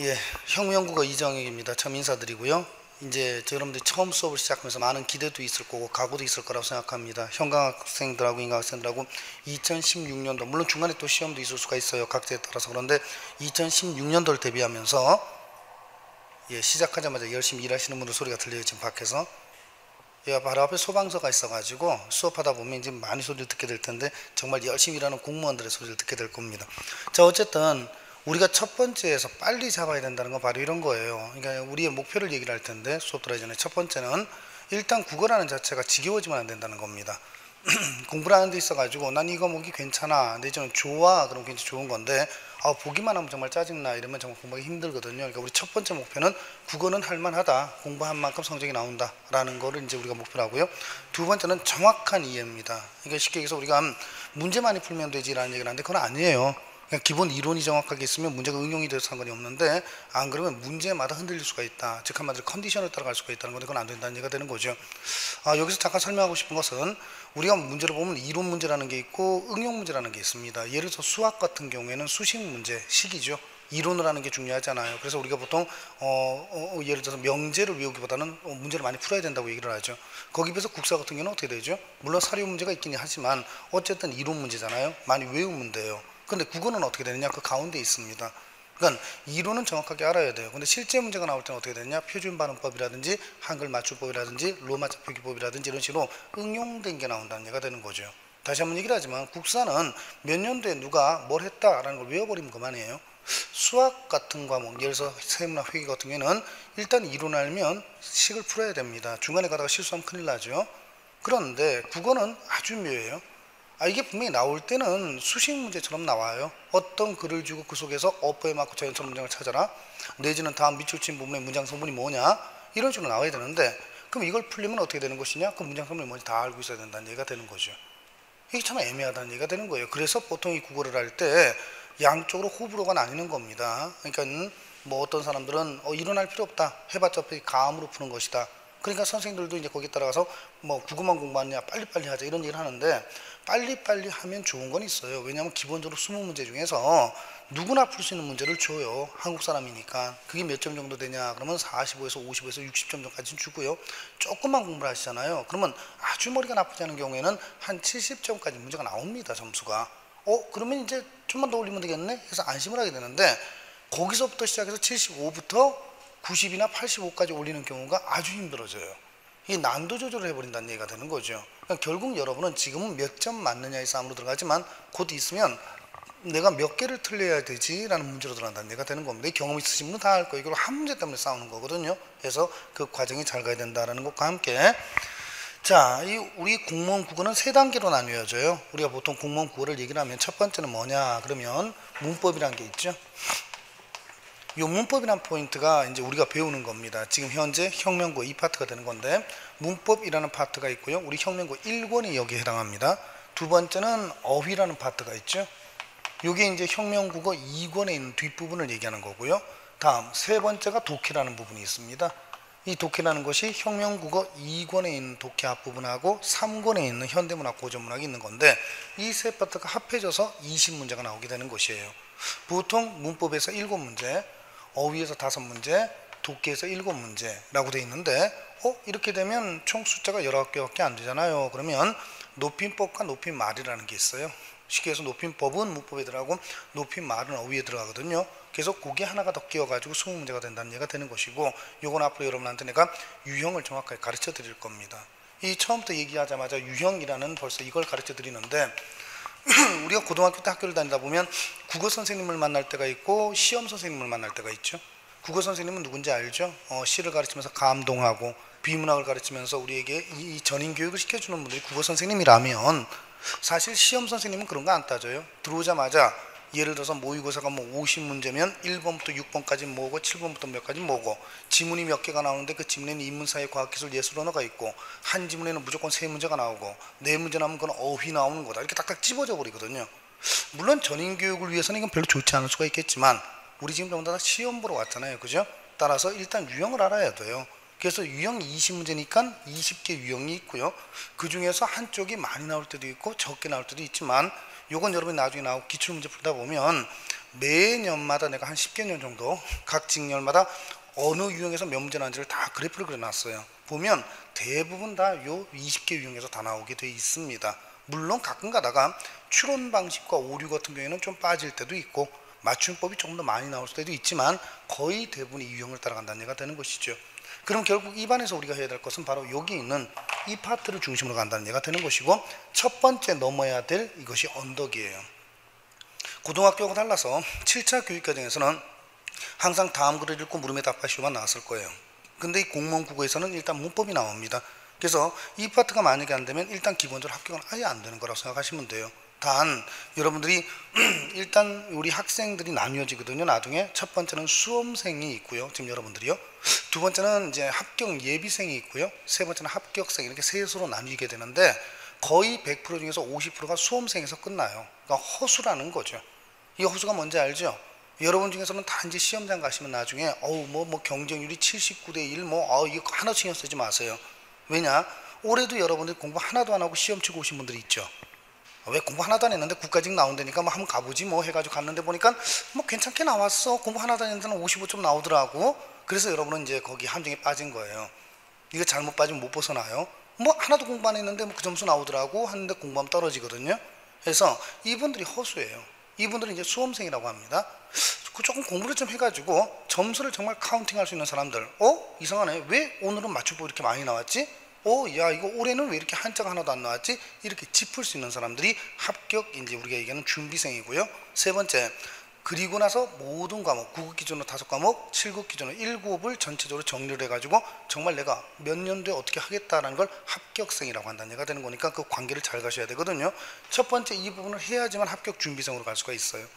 예, 혁명국어 이정익입니다. 처음 인사드리고요. 이제 여러분들이 처음 수업을 시작하면서 많은 기대도 있을 거고 각오도 있을 거라고 생각합니다. 현강학생들하고 인강학생들하고 2016년도 물론 중간에 또 시험도 있을 수가 있어요. 각자에 따라서. 그런데 2016년도를 대비하면서 시작하자마자 열심히 일하시는 분들 소리가 들려요. 지금 밖에서. 바로 앞에 소방서가 있어가지고 수업하다 보면 이제 많이 소리를 듣게 될 텐데 정말 열심히 일하는 공무원들의 소리를 듣게 될 겁니다. 자, 어쨌든 우리가 첫 번째에서 빨리 잡아야 된다는 건 바로 이런 거예요. 그러니까 우리의 목표를 얘기를 할 텐데 수업 들어가기 전에 첫 번째는 일단 국어라는 자체가 지겨워지면 안 된다는 겁니다. 공부를 하는 데 있어가지고 난 이거 보기 괜찮아, 내지는 좋아, 그럼 굉장히 좋은 건데 보기만 하면 정말 짜증나, 이러면 정말 공부하기 힘들거든요. 그러니까 우리 첫 번째 목표는 국어는 할만하다, 공부한 만큼 성적이 나온다 라는 거를 이제 우리가 목표로 하고요. 두 번째는 정확한 이해입니다. 그러니까 쉽게 얘기해서 우리가 문제 많이 풀면 되지 라는 얘기를 하는데 그건 아니에요. 그냥 기본 이론이 정확하게 있으면 문제가 응용이 돼서 상관이 없는데 안 그러면 문제마다 흔들릴 수가 있다. 즉 한마디로 컨디션을 따라갈 수가 있다는 건데 그건 안 된다는 얘기가 되는 거죠. 여기서 잠깐 설명하고 싶은 것은 우리가 문제를 보면 이론 문제라는 게 있고 응용 문제라는 게 있습니다. 예를 들어서 수학 같은 경우에는 수식 문제, 식이죠. 이론을 하는 게 중요하잖아요. 그래서 우리가 보통 예를 들어서 명제를 외우기보다는 문제를 많이 풀어야 된다고 얘기를 하죠. 거기 비해서 국사 같은 경우는 어떻게 되죠? 물론 사료 문제가 있긴 하지만 어쨌든 이론 문제잖아요. 많이 외우면 돼요. 근데 국어는 어떻게 되느냐? 그 가운데 있습니다. 그러니까 이론은 정확하게 알아야 돼요. 근데 실제 문제가 나올 때는 어떻게 되느냐? 표준 발음법이라든지 한글 맞춤법이라든지 로마자 표기법이라든지 이런 식으로 응용된 게 나온다는 얘기가 되는 거죠. 다시 한번 얘기를 하지만 국사는 몇 년도에 누가 뭘 했다라는 걸 외워버리면 그만이에요. 수학 같은 과목, 예를 들어서 세문학 회계 같은 경우에는 일단 이론 알면 식을 풀어야 됩니다. 중간에 가다가 실수하면 큰일 나죠. 그런데 국어는 아주 묘해요. 이게 분명히 나올 때는 수식 문제처럼 나와요. 어떤 글을 주고 그 속에서 어법에 맞고 자연스러운 문장을 찾아라, 내지는 다음 밑줄 친 부분의 문장 성분이 뭐냐, 이런 식으로 나와야 되는데 그럼 이걸 풀려면 어떻게 되는 것이냐? 그 문장 성분이 뭔지 다 알고 있어야 된다는 얘기가 되는 거죠. 이게 참 애매하다는 얘기가 되는 거예요. 그래서 보통 이 국어를 할 때 양쪽으로 호불호가 나뉘는 겁니다. 그러니까 뭐 어떤 사람들은 이론할 필요 없다, 해봤자 어차피 감으로 푸는 것이다. 그러니까 선생님들도 이제 거기에 따라가서 뭐 국어만 공부하느냐, 빨리빨리 하자, 이런 얘기를 하는데 빨리빨리 하면 좋은 건 있어요. 왜냐하면 기본적으로 20문제 중에서 누구나 풀 수 있는 문제를 줘요. 한국 사람이니까. 그게 몇 점 정도 되냐? 그러면 45에서 50에서 60점 정도까지 주고요. 조금만 공부를 하시잖아요. 그러면 아주 머리가 나쁘지 않은 경우에는 한 70점까지 문제가 나옵니다. 점수가. 그러면 이제 좀만 더 올리면 되겠네? 해서 안심을 하게 되는데 거기서부터 시작해서 75부터 90이나 85까지 올리는 경우가 아주 힘들어져요. 이 난도 조절을 해버린다는 얘기가 되는 거죠. 그러니까 결국 여러분은 지금은 몇 점 맞느냐의 싸움으로 들어가지만 곧 있으면 내가 몇 개를 틀려야 되지라는 문제로 들어간다는 얘기가 되는 겁니다. 경험 있으신 분은 다 알 거예요. 이걸 한 문제 때문에 싸우는 거거든요. 그래서 그 과정이 잘 가야 된다는 것과 함께 자, 우리 공무원 국어는 세 단계로 나뉘어져요. 우리가 보통 공무원 국어를 얘기를 하면 첫 번째는 뭐냐 그러면 문법이라는 게 있죠. 이 문법이라는 포인트가 이제 우리가 배우는 겁니다. 지금 현재 혁명국어 이 파트가 되는 건데 문법이라는 파트가 있고요. 우리 혁명국어 1권이 여기에 해당합니다. 두 번째는 어휘라는 파트가 있죠. 이게 이제 혁명국어 2권에 있는 뒷부분을 얘기하는 거고요. 다음 세 번째가 독해라는 부분이 있습니다. 이 독해라는 것이 혁명국어 2권에 있는 독해 앞부분하고 3권에 있는 현대문학 고전문학이 있는 건데 이 세 파트가 합해져서 20문제가 나오게 되는 것이에요. 보통 문법에서 7문제, 어휘에서 5문제, 독해에서 7문제라고 되어 있는데 이렇게 되면 총 숫자가 19개밖에 안 되잖아요. 그러면 높임법과 높임말이라는 게 있어요. 쉽게 해서 높임법은 문법에 들어가고 높임말은 어휘에 들어가거든요. 그래서 그게 하나가 더 끼어가지고 20문제가 된다는 얘기가 되는 것이고, 요건 앞으로 여러분한테 내가 유형을 정확하게 가르쳐 드릴 겁니다. 이 처음부터 얘기하자마자 유형이라는 벌써 이걸 가르쳐 드리는데 우리가 고등학교 때 학교를 다니다 보면 국어 선생님을 만날 때가 있고 시험 선생님을 만날 때가 있죠. 국어 선생님은 누군지 알죠? 시를 가르치면서 감동하고 비문학을 가르치면서 우리에게 이 전인 교육을 시켜주는 분들이 국어 선생님이라면 사실 시험 선생님은 그런 거 안 따져요. 들어오자마자 예를 들어서 모의고사가 뭐 50문제면 1번부터 6번까지 뭐고 7번부터 몇 가지 뭐고 지문이 몇 개가 나오는데 그 지문에는 인문사회 과학기술 예술 언어가 있고 한 지문에는 무조건 3문제가 나오고 4문제 나오면 그건 어휘 나오는 거다, 이렇게 딱딱 집어져 버리거든요. 물론 전인교육을 위해서는 이건 별로 좋지 않을 수가 있겠지만 우리 지금 전부 다 시험 보러 왔잖아요. 그죠? 따라서 일단 유형을 알아야 돼요. 그래서 유형 20문제니까 20개 유형이 있고요. 그 중에서 한쪽이 많이 나올 때도 있고 적게 나올 때도 있지만 요건 여러분이 나중에 나오고 기출문제 풀다 보면 매년마다 내가 한 10개년 정도 각 직렬마다 어느 유형에서 몇 문제 나왔는지를 다 그래프를 그려놨어요. 보면 대부분 다 요 20개 유형에서 다 나오게 돼 있습니다. 물론 가끔 가다가 추론 방식과 오류 같은 경우에는 좀 빠질 때도 있고 맞춤법이 조금 더 많이 나올 때도 있지만 거의 대부분 이 유형을 따라간다는 얘기가 되는 것이죠. 그럼 결국 입안에서 우리가 해야 될 것은 바로 여기 있는 이 파트를 중심으로 간다는 얘기가 되는 것이고, 첫 번째 넘어야 될 이것이 언덕이에요. 고등학교하고 달라서 7차 교육과정에서는 항상 다음 글을 읽고 물음에 답하시오만 나왔을 거예요. 근데 이 공무원 국어에서는 일단 문법이 나옵니다. 그래서 이 파트가 만약에 안 되면 일단 기본적으로 합격은 아예 안 되는 거라고 생각하시면 돼요. 단 여러분들이 일단 우리 학생들이 나뉘어지거든요. 나중에 첫 번째는 수험생이 있고요. 지금 여러분들이요. 두 번째는 이제 합격 예비생이 있고요. 세 번째는 합격생, 이렇게 셋으로 나뉘게 되는데 거의 100% 중에서 50%가 수험생에서 끝나요. 그러니까 허수라는 거죠. 이 허수가 뭔지 알죠? 여러분 중에서는 다 이제 시험장 가시면 나중에 뭐 경쟁률이 79대 1 이거 하나 신경 쓰지 마세요. 왜냐? 올해도 여러분들이 공부 하나도 안 하고 시험 치고 오신 분들이 있죠. 왜 공부 하나도 안 했는데 국가직 나온다니까 뭐 한번 가보지 뭐 해가지고 갔는데 보니까 뭐 괜찮게 나왔어. 공부 하나도 안 했는데 55점 나오더라고. 그래서 여러분은 이제 거기 함정에 빠진 거예요. 이거 잘못 빠지면 못 벗어나요. 뭐 하나도 공부 안 했는데 뭐 그 점수 나오더라고 하는데 공부하면 떨어지거든요. 그래서 이분들이 허수예요. 이분들은 이제 수험생이라고 합니다. 조금 공부를 좀 해가지고 점수를 정말 카운팅할 수 있는 사람들. 이상하네. 왜 오늘은 맞춤법 이렇게 많이 나왔지? 야, 이거 올해는 왜 이렇게 한자가 하나도 안 나왔지? 이렇게 짚을 수 있는 사람들이 합격, 이제 우리가 얘기하는 준비생이고요. 세 번째, 그리고 나서 모든 과목, 9급 기준으로 5과목, 7급 기준으로 1급을 전체적으로 정리를 해가지고 정말 내가 몇 년도에 어떻게 하겠다라는 걸 합격생이라고 한다는 얘기가 되는 거니까 그 관계를 잘 가셔야 되거든요. 첫 번째 이 부분을 해야지만 합격 준비생으로 갈 수가 있어요.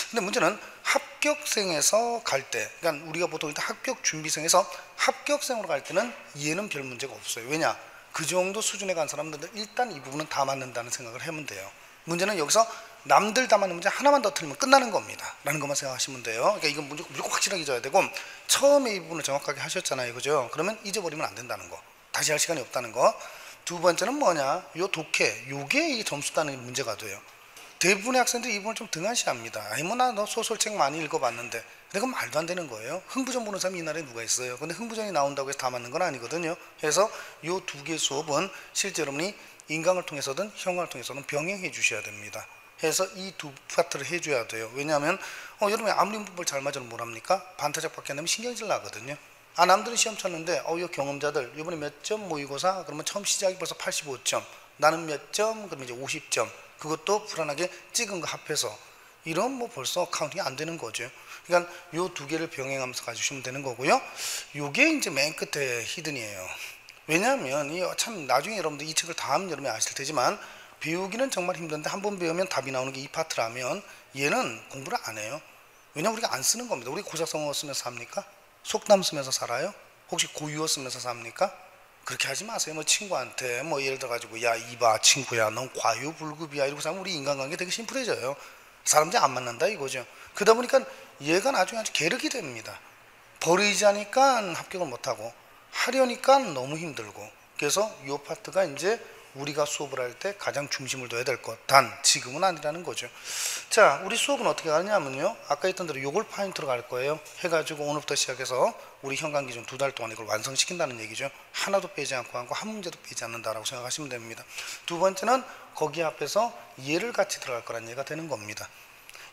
근데 문제는 합격생에서 갈 때, 그러니까 우리가 보통 일단 합격 준비생에서 합격생으로 갈 때는 얘는 별 문제가 없어요. 왜냐? 그 정도 수준에 간 사람들은 일단 이 부분은 다 맞는다는 생각을 하면 돼요. 문제는 여기서 남들 다 맞는 문제 하나만 더 틀리면 끝나는 겁니다 라는 것만 생각하시면 돼요. 그러니까 이건 무조건 확실하게 잊어야 되고, 처음에 이 부분을 정확하게 하셨잖아요, 그죠? 그러면 잊어버리면 안 된다는 거, 다시 할 시간이 없다는 거. 두 번째는 뭐냐? 요 독해, 요게 이 점수 따는 문제가 돼요. 대부분의 학생들이 이 부분을 좀 등한시합니다. 아니 뭐 나 너 소설책 많이 읽어봤는데. 근데 그건 말도 안 되는 거예요. 흥부전 보는 사람이 이 나라에 누가 있어요? 근데 흥부전이 나온다고 해서 다 맞는 건 아니거든요. 그래서 요 두 개의 수업은 실제 여러분이 인강을 통해서든 형광을 통해서든 병행해 주셔야 됩니다. 해서 이 두 파트를 해줘야 돼요. 왜냐하면 여러분이 아무리 문법을 잘 맞아도 뭐랍니까? 반타작 밖에 안 되면 신경질 나거든요. 남들은 시험 쳤는데 이 경험자들 이번에 몇 점 모의고사 그러면 처음 시작이 벌써 85점, 나는 몇 점? 그러면 이제 50점, 그것도 불안하게 찍은 거 합해서 이런 뭐 벌써 카운팅이 안 되는 거죠. 그러니까 요 두 개를 병행하면서 가주시면 되는 거고요. 요게 이제 맨 끝에 히든이에요. 왜냐하면 이 참 나중에 여러분들 이 책을 다 하면 여러분이 아실 테지만 배우기는 정말 힘든데 한 번 배우면 답이 나오는 게 이 파트라면 얘는 공부를 안 해요. 왜냐면 우리가 안 쓰는 겁니다. 우리 고사성어 쓰면서 삽니까? 속담 쓰면서 살아요? 혹시 고유어 쓰면서 삽니까? 그렇게 하지 마세요. 뭐 친구한테 뭐 예를 들어 가지고 야 이봐 친구야 넌 과유불급이야 이러고 하면 우리 인간관계 되게 심플해져요. 사람들이 안 만난다 이거죠. 그러다 보니까 얘가 나중에 아주 계륵이 됩니다. 버리자니까 합격을 못하고 하려니까 너무 힘들고. 그래서 이 파트가 이제 우리가 수업을 할 때 가장 중심을 둬야 될 것, 단 지금은 아니라는 거죠. 자, 우리 수업은 어떻게 가느냐면요, 아까 했던 대로 요걸 파인트로 갈 거예요. 해가지고 오늘부터 시작해서 우리 현강기준 2달 동안 이걸 완성시킨다는 얘기죠. 하나도 빼지 않고 하고 한 문제도 빼지 않는다라고 생각하시면 됩니다. 두 번째는 거기 앞에서 얘를 같이 들어갈 거란 얘기가 되는 겁니다.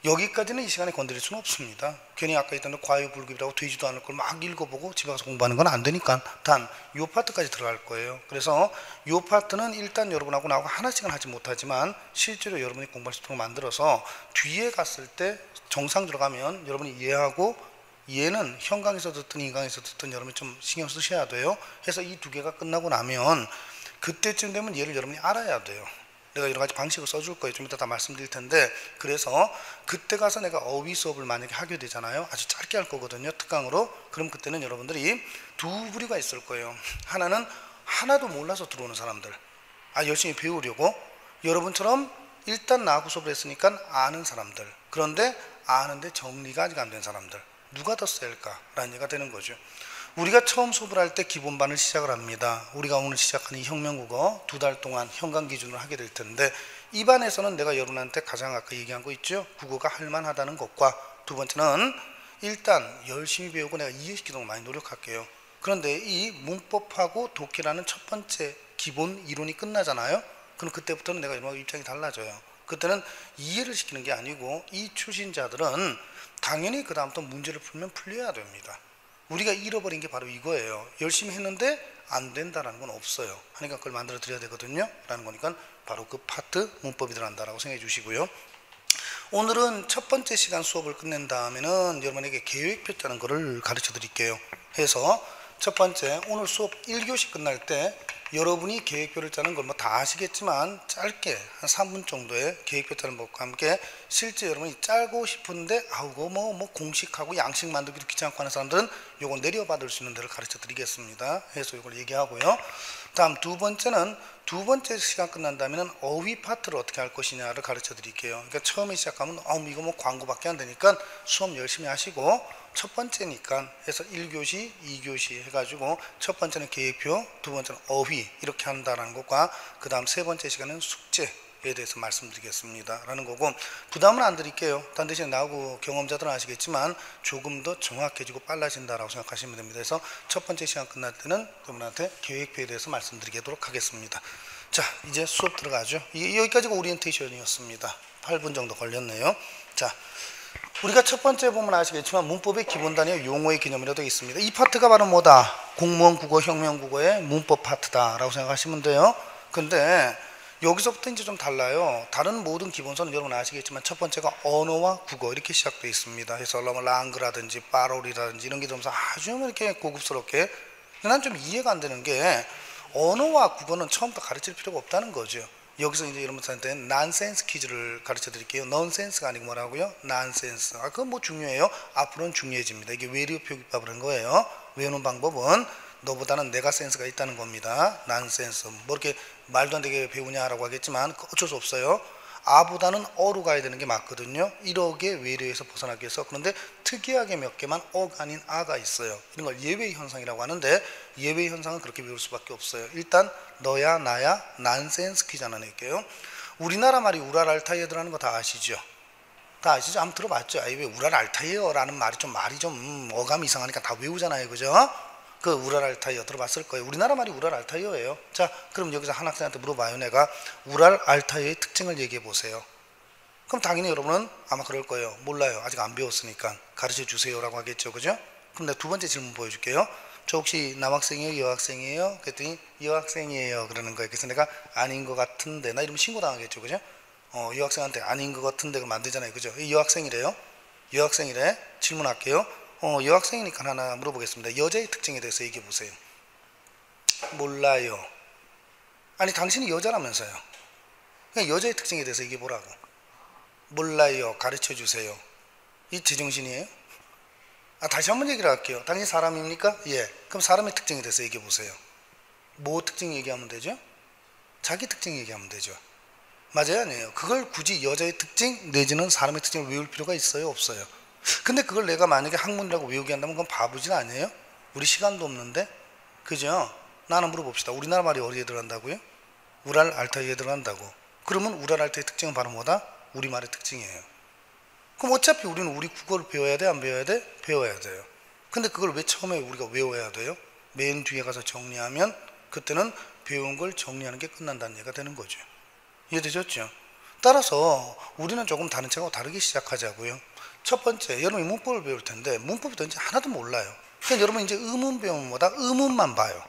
여기까지는 이 시간에 건드릴 수는 없습니다. 괜히 아까 했던 과유불급이라고 되지도 않을 걸 막 읽어보고 집에 가서 공부하는 건 안 되니까 단 요 파트까지 들어갈 거예요. 그래서 요 파트는 일단 여러분하고 나하고 하나씩은 하지 못하지만 실제로 여러분이 공부할 수 있도록 만들어서 뒤에 갔을 때 정상 들어가면 여러분이 얘하고 얘는 현강에서 듣든 인강에서 듣든 여러분이 좀 신경 쓰셔야 돼요. 그래서 이 두 개가 끝나고 나면 그때쯤 되면 얘를 여러분이 알아야 돼요. 내가 여러 가지 방식을 써줄 거예요. 좀 이따 다 말씀드릴 텐데, 그래서 그때 가서 내가 어휘 수업을 만약에 하게 되잖아요. 아주 짧게 할 거거든요, 특강으로. 그럼 그때는 여러분들이 두 부류가 있을 거예요. 하나는 하나도 몰라서 들어오는 사람들, 열심히 배우려고 여러분처럼 일단 나하고 수업을 했으니까 아는 사람들, 그런데 아는데 정리가 아직 안 된 사람들, 누가 더 셀까라는 얘기가 되는 거죠. 우리가 처음 수업을 할 때 기본반을 시작을 합니다. 우리가 오늘 시작하는 이 혁명국어 2달 동안 현강 기준으로 하게 될 텐데, 입안에서는 내가 여러분한테 가장 아까 얘기한 거 있죠? 국어가 할만하다는 것과 두 번째는 일단 열심히 배우고 내가 이해시키도록 많이 노력할게요. 그런데 이 문법하고 독해라는 첫 번째 기본 이론이 끝나잖아요. 그럼 그때부터는 내가 여러분 입장이 달라져요. 그때는 이해를 시키는 게 아니고 이 출신자들은 당연히 그 다음부터 문제를 풀면 풀려야 됩니다. 우리가 잃어버린 게 바로 이거예요. 열심히 했는데 안 된다라는 건 없어요. 그러니까 그걸 만들어 드려야 되거든요 라는 거니까 바로 그 파트 문법이 들어간다라고 생각해 주시고요. 오늘은 첫 번째 시간 수업을 끝낸 다음에는 여러분에게 계획표 짜는 거를 가르쳐 드릴게요. 해서 첫 번째, 오늘 수업 1교시 끝날 때 여러분이 계획표를 짜는 걸 뭐 다 아시겠지만 짧게 한 3분 정도의 계획표 짜는 법과 함께 실제 여러분이 짜고 싶은데 그거 뭐 공식하고 양식 만들기도 귀찮고 하는 사람들은 요거 내려받을 수 있는 데를 가르쳐 드리겠습니다. 해서 요걸 얘기하고요. 다음 두 번째는 두 번째 시간 끝난 다음에는 어휘 파트를 어떻게 할 것이냐를 가르쳐 드릴게요. 그러니까 처음에 시작하면 이거 뭐 광고밖에 안 되니까 수업 열심히 하시고 첫 번째니까 해서 1교시, 2교시 해가지고 첫 번째는 계획표, 두 번째는 어휘 이렇게 한다라는 것과 그 다음 세 번째 시간은 숙제에 대해서 말씀드리겠습니다 라는 거고, 부담은 안 드릴게요. 단 대신에 나하고 경험자들은 아시겠지만 조금 더 정확해지고 빨라진다라고 생각하시면 됩니다. 그래서 첫 번째 시간 끝날 때는 여러분한테 계획표에 대해서 말씀드리도록 하겠습니다. 자, 이제 수업 들어가죠. 여기까지가 오리엔테이션이었습니다. 8분 정도 걸렸네요. 자, 우리가 첫 번째 보면 아시겠지만 문법의 기본 단위와 용어의 개념이라고 되어 있습니다. 이 파트가 바로 뭐다? 공무원 국어, 혁명 국어의 문법 파트다라고 생각하시면 돼요. 근데 여기서부터 이제 좀 달라요. 다른 모든 기본서는 여러분 아시겠지만 첫 번째가 언어와 국어 이렇게 시작되어 있습니다. 그래서 랑그라든지 파롤이라든지 이런 게 들어오면서 아주 이렇게 고급스럽게, 난 좀 이해가 안 되는 게 언어와 국어는 처음부터 가르칠 필요가 없다는 거죠. 여기서 이제 여러분한테 난센스 퀴즈를 가르쳐 드릴게요. 넌센스가 아니고 뭐라고요? 난센스. 그건 뭐 중요해요. 앞으로는 중요해집니다. 이게 외래어 표기법을 한 거예요. 외우는 방법은 너보다는 내가 센스가 있다는 겁니다. 난센스. 뭐 이렇게 말도 안 되게 배우냐라고 하겠지만 어쩔 수 없어요. 아보다는 어로 가야 되는 게 맞거든요. 1억의 외래에서 벗어나기 위해서. 그런데 특이하게 몇 개만 어가 아닌 아가 있어요. 이런 걸 예외 현상이라고 하는데, 예외 현상은 그렇게 배울 수밖에 없어요. 일단 너야 나야 난센스 퀴즈 하나 낼게요. 우리나라 말이 우랄 알타이어 들어가는 거 다 아시죠? 다 아시죠? 한번 들어봤죠? 왜 우랄 알타이어라는 말이 좀 어감이 이상하니까 다 외우잖아요. 그죠? 그 우랄 알타이어 들어봤을 거예요. 우리나라 말이 우랄 알타이어예요. 자, 그럼 여기서 한 학생한테 물어봐요. 내가 우랄 알타이어의 특징을 얘기해 보세요. 그럼 당연히 여러분은 아마 그럴 거예요. 몰라요. 아직 안 배웠으니까 가르쳐 주세요 라고 하겠죠. 그죠? 그럼 내가 두 번째 질문 보여줄게요. 저 혹시 남학생이에요? 여학생이에요? 그랬더니 여학생이에요 그러는 거예요. 그래서 내가 아닌 것 같은데, 나 이러면 신고당하겠죠. 그죠? 여학생한테 아닌 것 같은데 그럼 안 되잖아요. 그죠? 여학생이래요. 여학생이래. 질문할게요. 여학생이니까 하나 물어보겠습니다. 여자의 특징에 대해서 얘기해 보세요. 몰라요. 아니 당신이 여자라면서요. 그냥 여자의 특징에 대해서 얘기해 보라고. 몰라요. 가르쳐 주세요. 이 제정신이에요? 다시 한번 얘기를 할게요. 당신 사람입니까? 예. 그럼 사람의 특징에 대해서 얘기해 보세요. 뭐 특징 얘기하면 되죠? 자기 특징 얘기하면 되죠. 맞아요? 아니에요? 그걸 굳이 여자의 특징 내지는 사람의 특징을 외울 필요가 있어요? 없어요? 근데 그걸 내가 만약에 학문이라고 외우게 한다면 그건 바보진 아니에요? 우리 시간도 없는데? 그죠? 나 하나 물어봅시다. 우리나라 말이 어디에 들어간다고요? 우랄 알타이에 들어간다고. 그러면 우랄 알타이의 특징은 바로 뭐다? 우리말의 특징이에요. 그럼 어차피 우리는 우리 국어를 배워야 돼? 안 배워야 돼? 배워야 돼요. 근데 그걸 왜 처음에 우리가 외워야 돼요? 맨 뒤에 가서 정리하면 그때는 배운 걸 정리하는 게 끝난다는 얘기가 되는 거죠. 이해되셨죠? 따라서 우리는 조금 다른 책하고 다르게 시작하자고요. 첫 번째, 여러분이 문법을 배울 텐데 문법이 뭔지 하나도 몰라요. 그냥 여러분 이제 의문 배우면 뭐다? 의문만 봐요.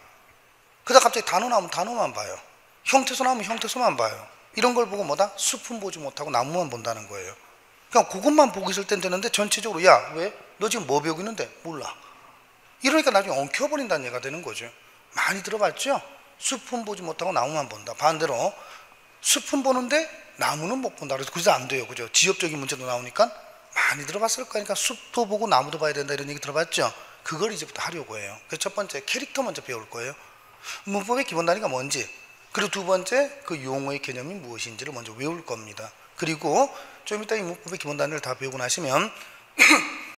그러다 갑자기 단어 나오면 단어만 봐요. 형태소 나오면 형태소만 봐요. 이런 걸 보고 뭐다? 숲은 보지 못하고 나무만 본다는 거예요. 그냥 그것만 보고 있을 땐 되는데 전체적으로 야, 왜? 너 지금 뭐 배우고 있는데? 몰라. 이러니까 나중에 엉켜버린다는 얘기가 되는 거죠. 많이 들어봤죠? 숲은 보지 못하고 나무만 본다. 반대로 숲은 보는데 나무는 못 본다. 그래서 안 돼요. 그죠? 지엽적인 문제도 나오니까 많이 들어봤을 거니까 숲도 보고 나무도 봐야 된다 이런 얘기 들어봤죠? 그걸 이제부터 하려고 해요. 그래서 첫 번째 캐릭터 먼저 배울 거예요. 문법의 기본 단위가 뭔지, 그리고 두 번째 그 용어의 개념이 무엇인지를 먼저 외울 겁니다. 그리고 좀 이따 이 문법의 기본 단위를 다 배우고 나시면